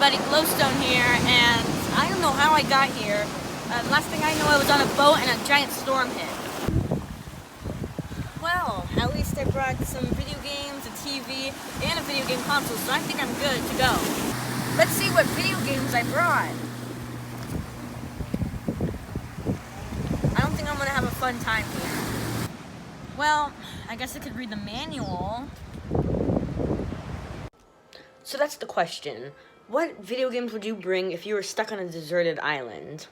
everybody, GlowStone here, and I don't know how I got here. Last thing I know, I was on a boat and a giant storm hit. Well, at least I brought some video games, a TV, and a video game console, so I think I'm good to go. Let's see what video games I brought. I don't think I'm gonna have a fun time here. Well, I guess I could read the manual. So that's the question. What video games would you bring if you were stuck on a deserted island?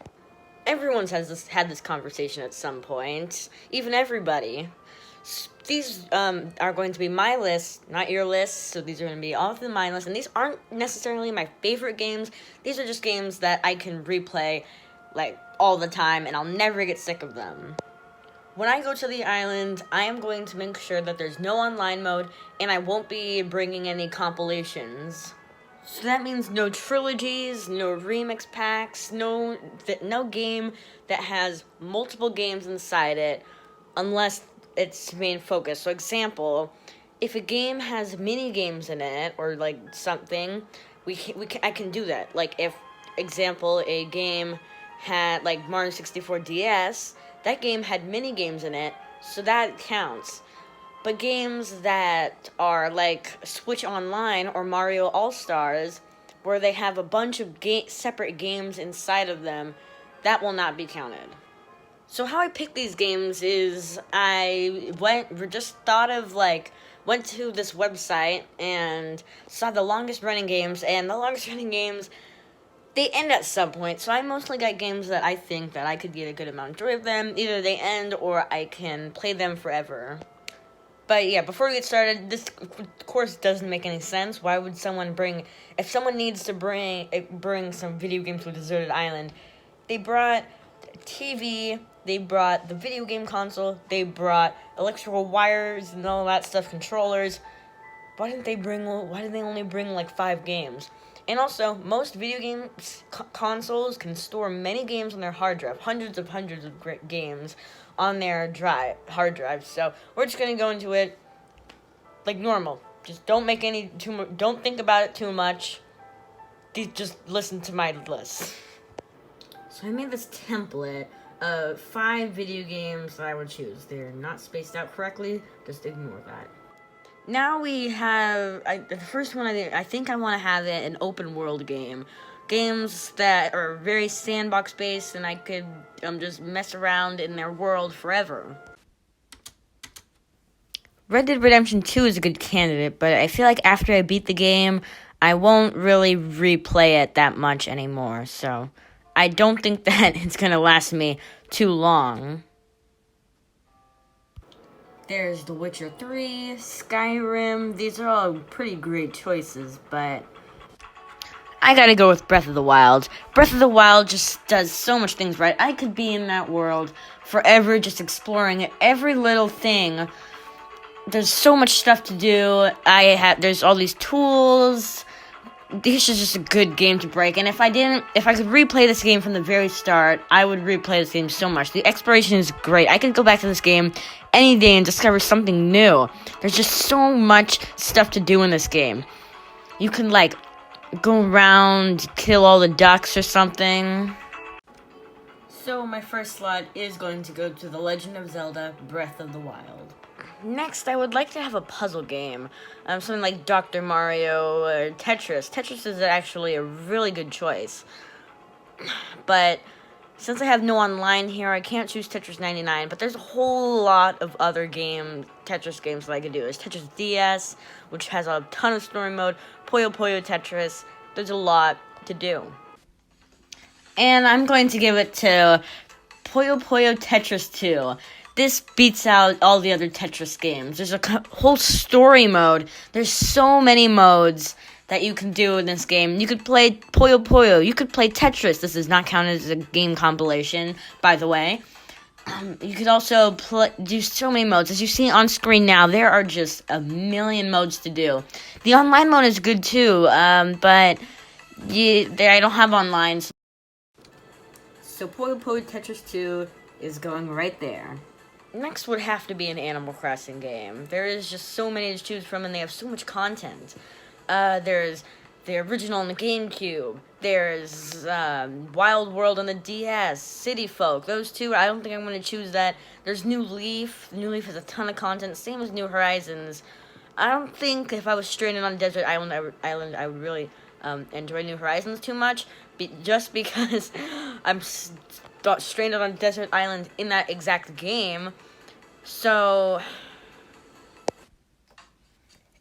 Everyone's had this conversation at some point. Even everybody. These are going to be my list, not your list. So these are going to be all of my list. And these aren't necessarily my favorite games. These are just games that I can replay like all the time and I'll never get sick of them. When I go to the island, I am going to make sure that there's no online mode, and I won't be bringing any compilations. So that means no trilogies, no remix packs, no game that has multiple games inside it, unless its main focus. So example, if a game has mini games in it, or like something, I can do that. Like if, example, a game had like Mario 64 DS, that game had mini games in it, so that counts. But games that are like Switch Online or Mario All-Stars, where they have a bunch of separate games inside of them, that will not be counted. So how I picked these games is went to this website and saw the longest running games, and the longest running games, they end at some point, so I mostly got games that I think that I could get a good amount of joy of them. Either they end or I can play them forever. But yeah, before we get started, this of course doesn't make any sense. Why would someone if someone needs to bring some video games to a deserted island, they brought TV, they brought the video game console, they brought electrical wires and all that stuff, controllers. Why did they only bring like 5 games? And also, most video games consoles can store many games on their hard drive, hundreds of great games on their hard drive. So we're just gonna go into it like normal. Just don't think about it too much. Just listen to my list. So I made this template of 5 video games that I would choose. They're not spaced out correctly. Just ignore that. Now we have, the first one I think I want to have it an open world game. Games that are very sandbox based and I could just mess around in their world forever. Red Dead Redemption 2 is a good candidate, but I feel like after I beat the game, I won't really replay it that much anymore. So I don't think that it's going to last me too long. There's The Witcher 3, Skyrim. These are all pretty great choices, but I gotta go with Breath of the Wild. Breath of the Wild just does so much things right. I could be in that world forever, just exploring every little thing. There's so much stuff to do. There's all these tools. This is just a good game to break, and if I could replay this game from the very start, I would replay this game so much. The exploration is great. I could go back to this game any day and discover something new. There's just so much stuff to do in this game. You can, go around, kill all the ducks or something. So my first slot is going to go to The Legend of Zelda Breath of the Wild. Next, I would like to have a puzzle game, something like Dr. Mario or Tetris. Tetris is actually a really good choice, but since I have no online here, I can't choose Tetris 99, but there's a whole lot of other Tetris games that I could do. There's Tetris DS, which has a ton of story mode, Puyo Puyo Tetris. There's a lot to do. And I'm going to give it to Puyo Puyo Tetris 2. This beats out all the other Tetris games. There's a whole story mode. There's so many modes that you can do in this game. You could play Puyo Puyo. You could play Tetris. This is not counted as a game compilation, by the way. You could also do so many modes. As you see on screen now, there are just a million modes to do. The online mode is good too, but I don't have online. So Puyo Puyo Tetris 2 is going right there. Next would have to be an Animal Crossing game. There is just so many to choose from, and they have so much content. There's the original on the GameCube. There's Wild World on the DS, City Folk. Those two, I don't think I'm going to choose that. There's New Leaf. New Leaf has a ton of content, same as New Horizons. I don't think if I was stranded on a desert island, I would really enjoy New Horizons too much, just because I'm stranded on a desert island in that exact game. So,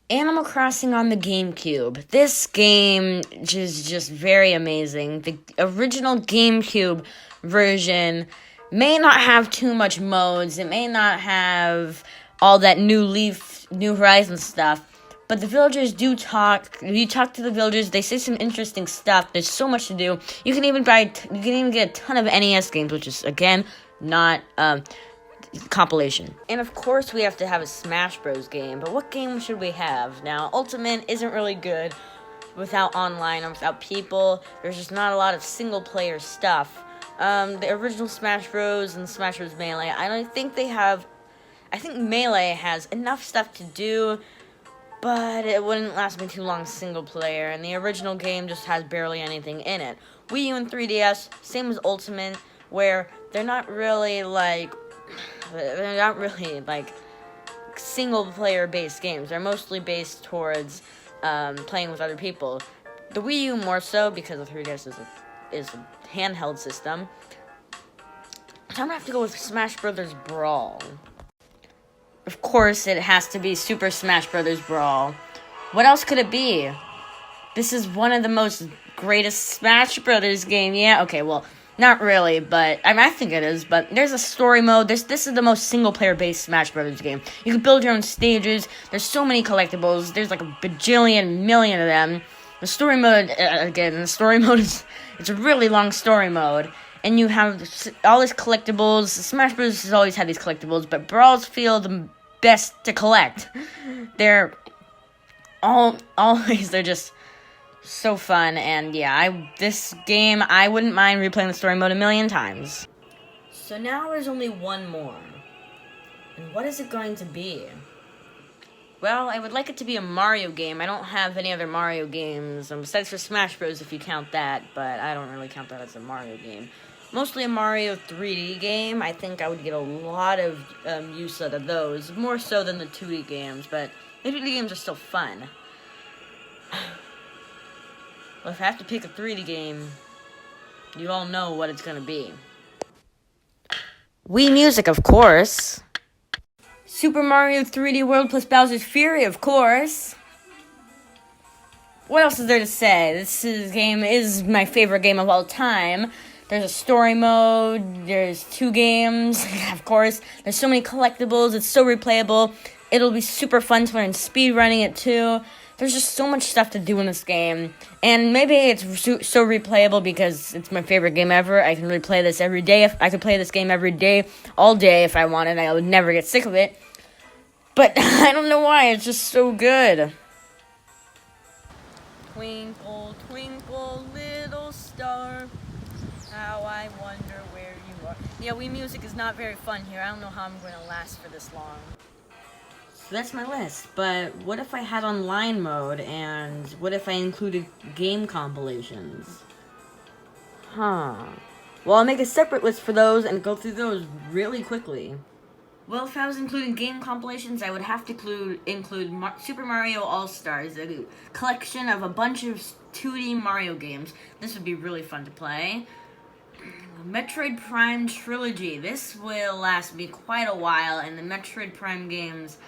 Animal Crossing on the GameCube. This game is just very amazing. The original GameCube version may not have too much modes. It may not have all that New Horizons stuff. But the villagers do talk. You talk to the villagers. They say some interesting stuff. There's so much to do. You can even get a ton of NES games, which is again not compilation. And of course, we have to have a Smash Bros. Game. But what game should we have? Now, Ultimate isn't really good without online or without people. There's just not a lot of single player stuff. The original Smash Bros. And Smash Bros. Melee. I think Melee has enough stuff to do, but it wouldn't last me too long single player, and the original game just has barely anything in it. Wii U and 3DS, same as Ultimate, where they're not really single player based games. They're mostly based towards playing with other people. The Wii U more so, because the 3DS is a handheld system. So I'm gonna have to go with Smash Brothers Brawl. Of course, it has to be Super Smash Bros. Brawl. What else could it be? This is one of the most greatest Smash Brothers game. Yeah, okay, well, not really, but I think it is. But there's a story mode. This is the most single-player based Smash Brothers game. You can build your own stages. There's so many collectibles. There's like a bajillion million of them. The story mode, it's a really long story mode. And you have all these collectibles. Smash Bros. Has always had these collectibles, but Brawls feel the best to collect. They're they're just so fun, and yeah, this game, I wouldn't mind replaying the story mode 1,000,000 times. So now there's only one more. And what is it going to be? Well, I would like it to be a Mario game. I don't have any other Mario games, besides for Smash Bros. If you count that, but I don't really count that as a Mario game. Mostly a Mario 3D game. I think I would get a lot of use out of those, more so than the 2D games, but the 2D games are still fun. Well, if I have to pick a 3D game, you all know what it's going to be. Wii Music, of course. Super Mario 3D World plus Bowser's Fury, of course. What else is there to say? This game is my favorite game of all time. There's a story mode, there's 2 games, of course. There's so many collectibles, it's so replayable. It'll be super fun to learn speedrunning it too. There's just so much stuff to do in this game. And maybe it's so replayable because it's my favorite game ever. I can replay this every day. If I could play this game every day, all day if I wanted. I would never get sick of it. But I don't know why, it's just so good. Twinkle, twinkle, little star, how I wonder where you are. Yeah, Wii Music is not very fun here. I don't know how I'm going to last for this long. So that's my list, but what if I had online mode, and what if I included game compilations? Well, I'll make a separate list for those and go through those really quickly. Well, if I was including game compilations, I would have to include Super Mario All-Stars, a collection of a bunch of 2D Mario games. This would be really fun to play. Metroid Prime Trilogy. This will last me quite a while, and the Metroid Prime games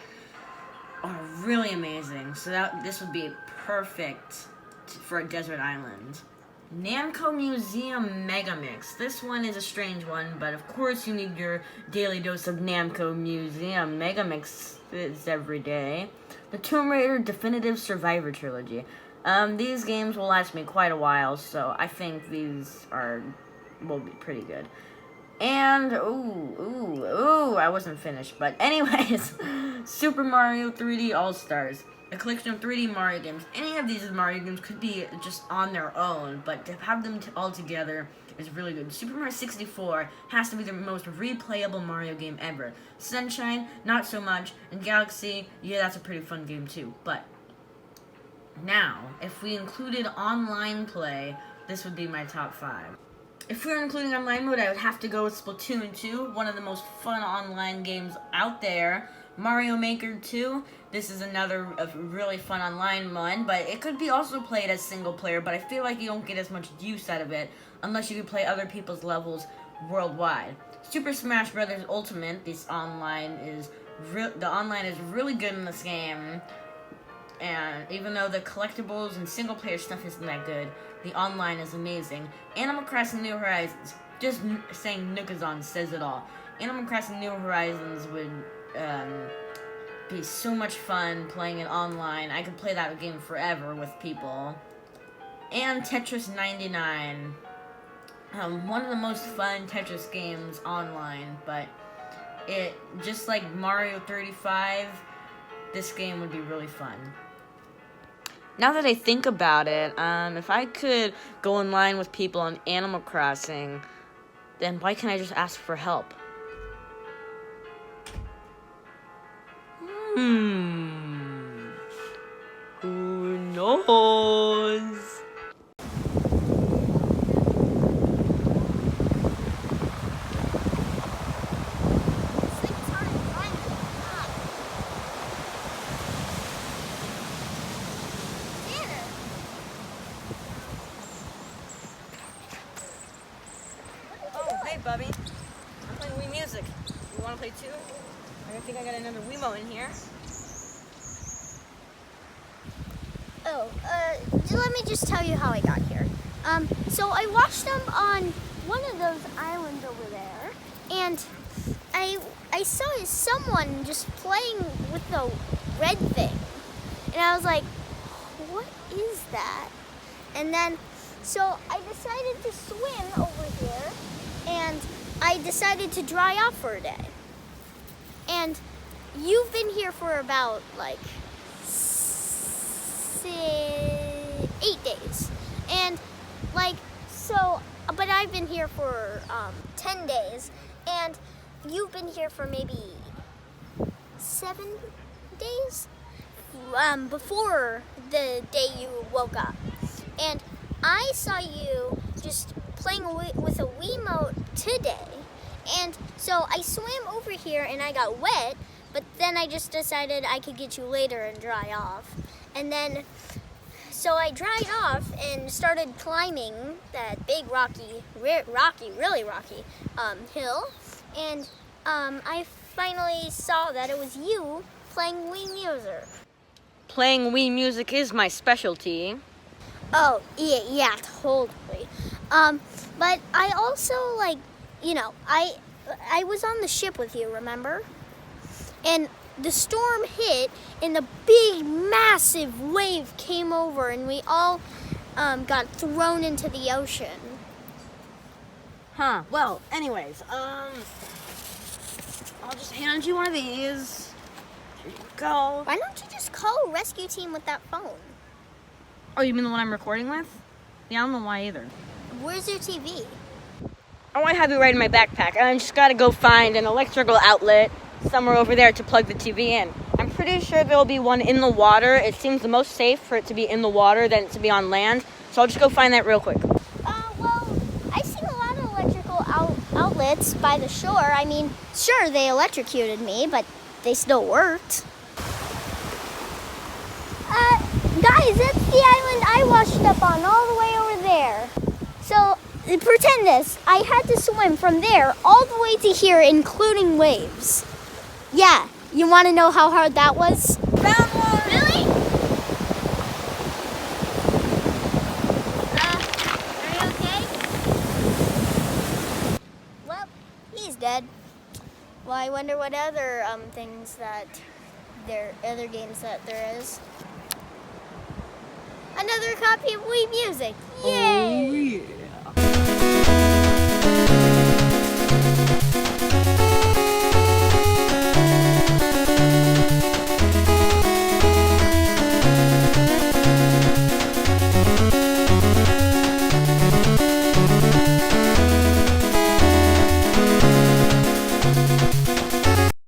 are really amazing. So this would be perfect for a desert island. Namco Museum Megamix. This one is a strange one, but of course you need your daily dose of Namco Museum Megamix every day. The Tomb Raider Definitive Survivor Trilogy. These games will last me quite a while, so I think these will be pretty good. And, I wasn't finished, but anyways, Super Mario 3D All-Stars. A collection of 3D Mario games. Any of these Mario games could be just on their own, but to have them all together is really good. Super Mario 64 has to be the most replayable Mario game ever. Sunshine, not so much. And Galaxy, yeah, that's a pretty fun game too. But Now, if we included online play, this would be my top 5. If we were including online mode, I would have to go with Splatoon 2, one of the most fun online games out there. Mario Maker 2, this is another really fun online one, but it could be also played as single player, but I feel like you don't get as much use out of it unless you can play other people's levels worldwide. Super Smash Bros. Ultimate, the online is really good in this game. And even though the collectibles and single-player stuff isn't that good, the online is amazing. Animal Crossing New Horizons, just saying Nookazon says it all. Animal Crossing New Horizons would be so much fun playing it online. I could play that game forever with people. And Tetris 99. One of the most fun Tetris games online, but it, just like Mario 35, this game would be really fun. Now that I think about it, if I could go online with people on Animal Crossing, then why can't I just ask for help? Who knows? Hey, Bubby. I'm playing Wii Music. You want to play too? I think I got another Wiimote in here. Let me just tell you how I got here. So I watched them on one of those islands over there, and I saw someone just playing with the red thing, and I was like, what is that? And then, so I decided to swim over here, and I decided to dry off for a day. And you've been here for about like 8 days. And like, so, but I've been here for 10 days, and you've been here for maybe 7 days before the day you woke up. And I saw you just playing with a Wiimote today, and so I swam over here and I got wet, but then I just decided I could get you later and dry off. And then, so I dried off and started climbing that big really rocky hill, and I finally saw that it was you playing Wii Music. Playing Wii Music is my specialty. Oh, yeah, totally. But I also, like, you know, I was on the ship with you, remember? And the storm hit, and the big, massive wave came over, and we all got thrown into the ocean. Huh. Well, anyways, I'll just hand you one of these. Here you go. Why don't you just call a rescue team with that phone? Oh, you mean the one I'm recording with? Yeah, I don't know why either. Where's your TV? Oh, I have it right in my backpack. I just gotta go find an electrical outlet somewhere over there to plug the TV in. I'm pretty sure there'll be one in the water. It seems the most safe for it to be in the water than to be on land. So I'll just go find that real quick. Well, I've seen a lot of electrical outlets by the shore. I mean, sure, they electrocuted me, but they still worked. Guys, that's the island I washed up on, all the way over there. So, pretend this. I had to swim from there all the way to here, including waves. Yeah, you want to know how hard that was? Found one! Really? Are you okay? Well, he's dead. Well, I wonder what other other games that there is. Another copy of Wii Music. Yay! Oh, yeah.